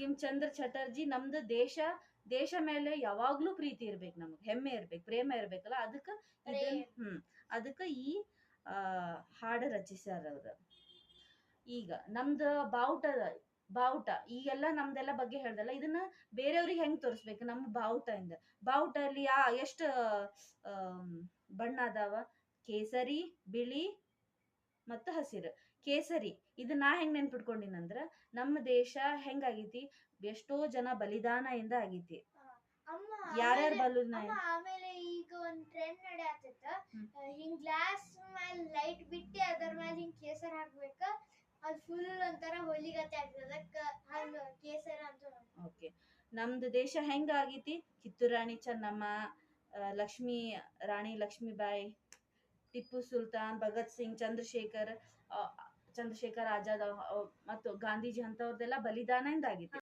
ಬಂಕಿಮ್ ಚಂದ್ರ ಚಟರ್ಜಿ ನಮ್ದು ದೇಶ ಮೇಲೆ ಯಾವಾಗ್ಲೂ ಪ್ರೀತಿ ಇರ್ಬೇಕು, ನಮಗ್ ಹೆಮ್ಮೆ ಇರ್ಬೇಕು, ಪ್ರೇಮ ಇರ್ಬೇಕಲ್ಲ, ಅದಕ್ಕ ಈ ಹಾಡು ರಚಿಸ್ಯಾರ ಅವ್ರು. ಈಗ ನಮ್ದು ಬಾವುಟ ಈಗೆಲ್ಲ ನಮ್ದೆಲ್ಲ ಬಗ್ಗೆ ಹೇಳ್ದಲ್ಲ, ಇದನ್ನ ಬೇರೆಯವ್ರಿಗೆ ಹೆಂಗ್ ತೋರಿಸ್ಬೇಕು? ನಮ್ಮ ಬಾವುಟ ಅಲ್ಲಿ ಎಷ್ಟು ಬಣ್ಣ ಅದಾವ? ಕೇಸರಿ, ಬಿಳಿ ಮತ್ತು ಹಸಿರು. ಕೇಸರಿ ಇದು ನಾ ಹೆಂಗ್ ನೆನ್ಪಿಟ್ಕೊಂಡಿನಂದ್ರ, ನಮ್ಮ ದೇಶ ಹೆಂಗಾಗೈತಿ, ಎಷ್ಟೋ ಜನ ಬಲಿದಾನದಿಂದ ಆಗೈತಿ. ಯಾರ್ಯಾರ ಆಮೇಲೆ ಈಗ ಒಂದ್ ಟ್ರೆಂಡ್ ನಡೆಯತ್ತ, ಹಿಂಗ್ ಗ್ಲಾಸ್ ಮೇಲೆ ಲೈಟ್ ಬಿಟ್ಟು ಅದರ ಮೇಲೆ ಹಿಂಗ್ ಕೇಸರ್ ಹಾಕ್ಬೇಕ, ಅದು ಫುಲ್ ಒಂಥರ ಹೋಲಿಗತೆ ಆಗ್ತದ, ಕೇಸರ ಅಂತ. ಓಕೆ, ನಮ್ದು ದೇಶ ಹೆಂಗಾಗೈತಿ? ಕಿತ್ತೂರು ರಾಣಿ ಚೆನ್ನಮ್ಮ, ರಾಣಿ ಲಕ್ಷ್ಮೀಬಾಯಿ, ಟಿಪ್ಪು ಸುಲ್ತಾನ್, ಭಗತ್ ಸಿಂಗ್, ಚಂದ್ರಶೇಖರ್ ಆಜಾದ್ ಮತ್ತು ಗಾಂಧೀಜಿ ಅಂತವ್ರದೆಲ್ಲ ಬಲಿದಾನದಿಂದ ಆಗೈತಿ.